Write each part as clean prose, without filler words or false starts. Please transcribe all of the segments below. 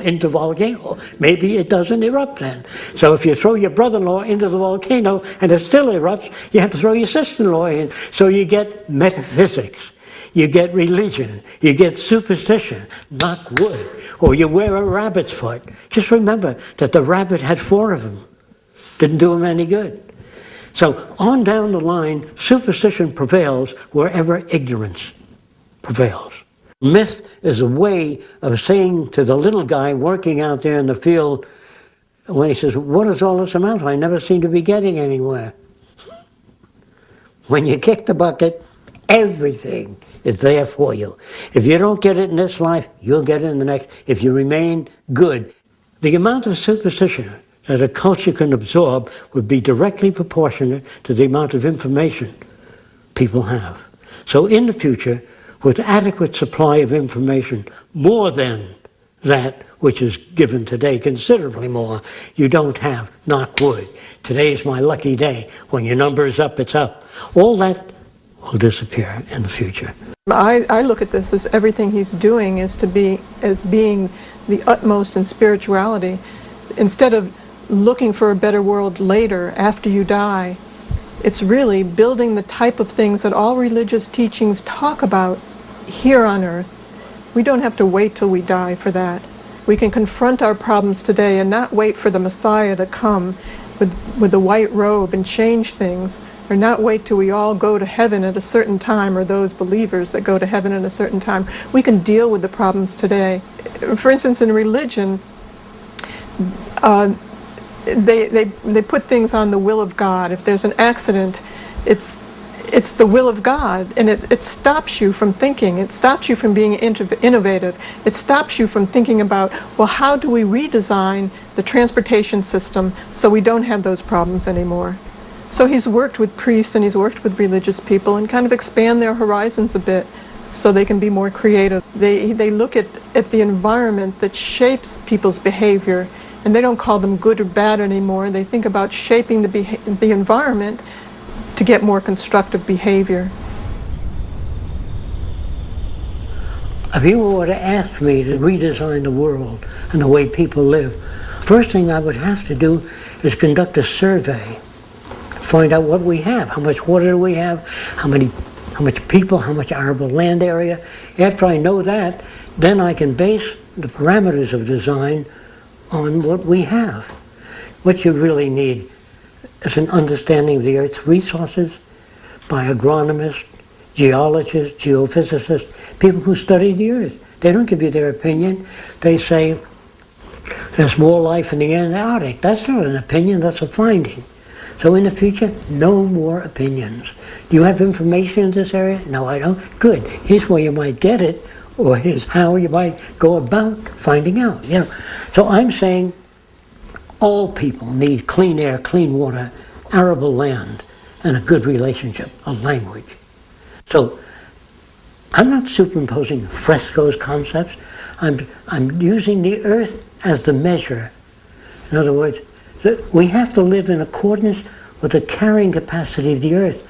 into the volcano. Maybe it doesn't erupt then. So if you throw your brother-in-law into the volcano and it still erupts, you have to throw your sister-in-law in. So you get metaphysics, you get religion, you get superstition, knock wood, or you wear a rabbit's foot. Just remember that the rabbit had 4 of them. Didn't do him any good. So on down the line, superstition prevails wherever ignorance prevails. Myth is a way of saying to the little guy working out there in the field, when he says, what does all this amount to? I never seem to be getting anywhere. When you kick the bucket, everything is there for you. If you don't get it in this life, you'll get it in the next, if you remain good. The amount of superstition that a culture can absorb would be directly proportionate to the amount of information people have. So in the future, with adequate supply of information, more than that which is given today, considerably more, you don't have, knock wood. Today's my lucky day. When your number is up, it's up. All that will disappear in the future. I look at this as everything he's doing is to be as being the utmost in spirituality. Instead of looking for a better world later, after you die, it's really building the type of things that all religious teachings talk about here on earth. We don't have to wait till we die for that. We can confront our problems today and not wait for the Messiah to come with the white robe and change things, or not wait till we all go to heaven at a certain time, or those believers that go to heaven at a certain time. We can deal with the problems today. For instance, in religion, they put things on the will of God. If there's an accident, it's the will of God, and it stops you from thinking. It stops you from being innovative. It stops you from thinking about, well, how do we redesign the transportation system so we don't have those problems anymore? So he's worked with priests and he's worked with religious people and kind of expand their horizons a bit so they can be more creative. They look at the environment that shapes people's behavior, and they don't call them good or bad anymore. They think about shaping the environment to get more constructive behavior. If you were to ask me to redesign the world and the way people live, first thing I would have to do is conduct a survey, find out what we have, how much water do we have, how much people, how much arable land area. After I know that, then I can base the parameters of design on what we have. What you really need is an understanding of the Earth's resources by agronomists, geologists, geophysicists, people who study the Earth. They don't give you their opinion. They say there's more life in the Antarctic. That's not an opinion, that's a finding. So in the future, no more opinions. Do you have information in this area? No, I don't. Good. Here's where you might get it, or here's how you might go about finding out. You know. So I'm saying all people need clean air, clean water, arable land, and a good relationship, a language. So I'm not superimposing Fresco's concepts. I'm using the Earth as the measure. In other words, we have to live in accordance with the carrying capacity of the Earth.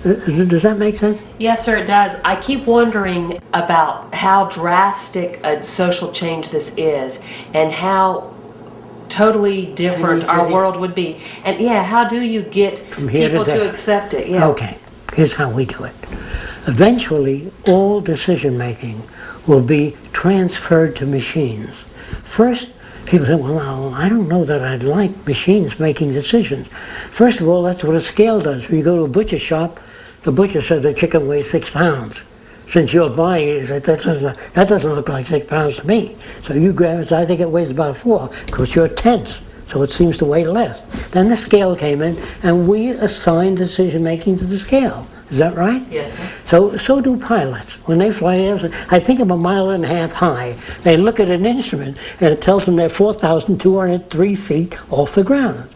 Does that make sense? Yes, sir, it does. I keep wondering about how drastic a social change this is and how totally different our world would be. And yeah, how do you get people to accept it? Yeah. Okay, here's how we do it. Eventually, all decision making will be transferred to machines. First, people say, well, I don't know that I'd like machines making decisions. First of all, that's what a scale does. When you go to a butcher shop, the butcher says the chicken weighs 6 pounds. Since you're buying it, you say, that doesn't look like 6 pounds to me. So you grab it and say, I think it weighs about 4, because you're tense, so it seems to weigh less. Then the scale came in, and we assigned decision making to the scale. Is that right? Yes, sir. So do pilots. When they fly, I think I'm 1.5 miles high. They look at an instrument and it tells them they're 4,203 feet off the ground.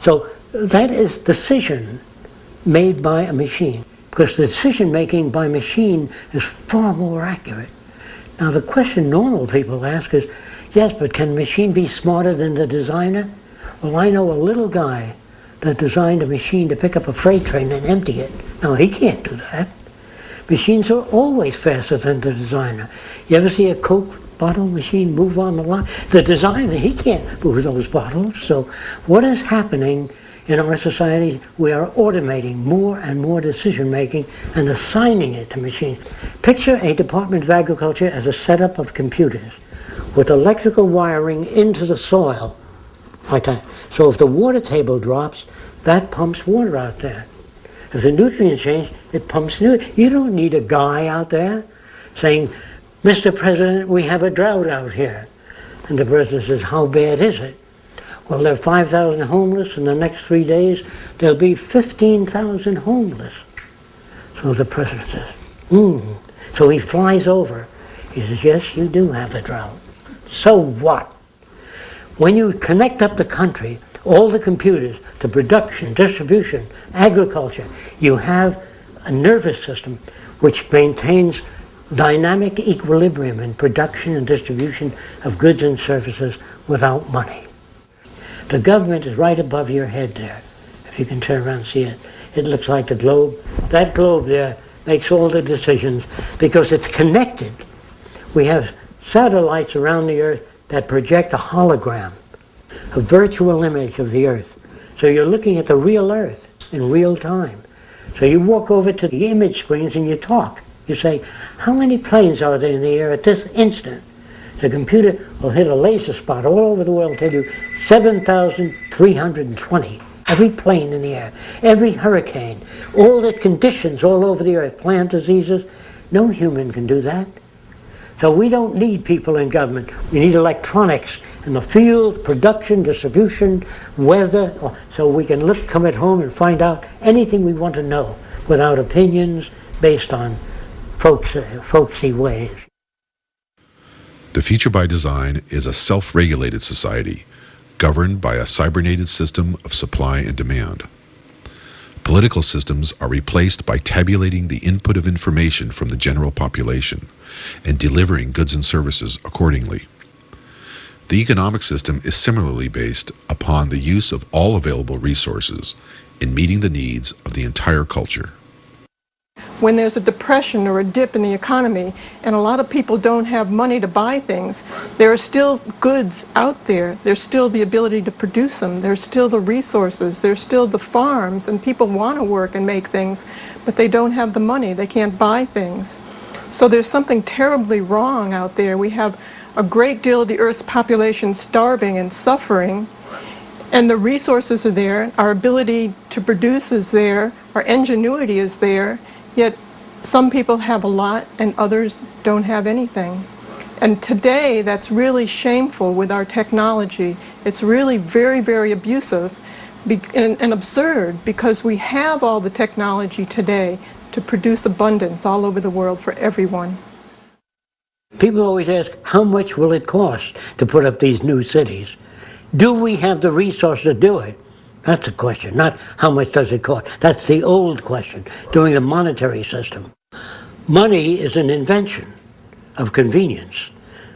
So that is decision made by a machine, because the decision making by machine is far more accurate. Now the question normal people ask is, yes, but can a machine be smarter than the designer? Well, I know a little guy that designed a machine to pick up a freight train and empty it. Now, he can't do that. Machines are always faster than the designer. You ever see a Coke bottle machine move on the line. The designer, he can't move those bottles. So what is happening in our society? We are automating more and more decision making and assigning it to machines. Picture a Department of Agriculture as a setup of computers with electrical wiring into the soil, like that. So if the water table drops, that pumps water out there. If the nutrients change, it pumps nutrients. You don't need a guy out there saying, Mr. President, we have a drought out here. And the president says, how bad is it? Well, there are 5,000 homeless. In the next 3 days, there'll be 15,000 homeless. So the president says, So he flies over. He says, yes, you do have a drought. So what? When you connect up the country, all the computers, the production, distribution, agriculture, you have a nervous system which maintains dynamic equilibrium in production and distribution of goods and services without money. The government is right above your head there. If you can turn around and see it, it looks like the globe. That globe there makes all the decisions because it's connected. We have satellites around the Earth that project a hologram, a virtual image of the Earth. So you're looking at the real Earth in real time. So you walk over to the image screens and you talk. You say, how many planes are there in the air at this instant? The computer will hit a laser spot all over the world and tell you 7,320. Every plane in the air, every hurricane, all the conditions all over the earth, plant diseases. No human can do that. So we don't need people in government. We need electronics in the field, production, distribution, weather, so we can come at home and find out anything we want to know without opinions based on folksy ways. The Future by Design is a self-regulated society governed by a cybernated system of supply and demand. Political systems are replaced by tabulating the input of information from the general population and delivering goods and services accordingly. The economic system is similarly based upon the use of all available resources in meeting the needs of the entire culture. When there's a depression or a dip in the economy and a lot of people don't have money to buy things, there are still goods out there. There's still the ability to produce them. There's still the resources. There's still the farms, and people want to work and make things, but they don't have the money. They can't buy things. So there's something terribly wrong out there. We have a great deal of the Earth's population starving and suffering, and the resources are there. Our ability to produce is there. Our ingenuity is there. Yet some people have a lot and others don't have anything. And today that's really shameful with our technology. It's really very, very abusive and absurd because we have all the technology today to produce abundance all over the world for everyone. People always ask, how much will it cost to put up these new cities? Do we have the resources to do it? That's the question, not how much does it cost. That's the old question, doing the monetary system. Money is an invention of convenience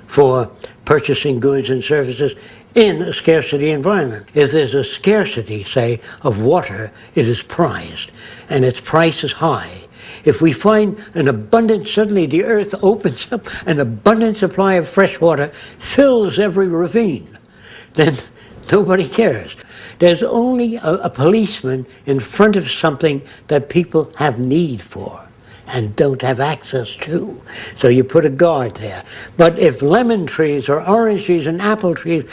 for purchasing goods and services in a scarcity environment. If there's a scarcity, say, of water, it is prized, and its price is high. If we find an abundant, suddenly the earth opens up, an abundant supply of fresh water fills every ravine, then nobody cares. There's only a policeman in front of something that people have need for and don't have access to. So you put a guard there. But if lemon trees or orange trees and apple trees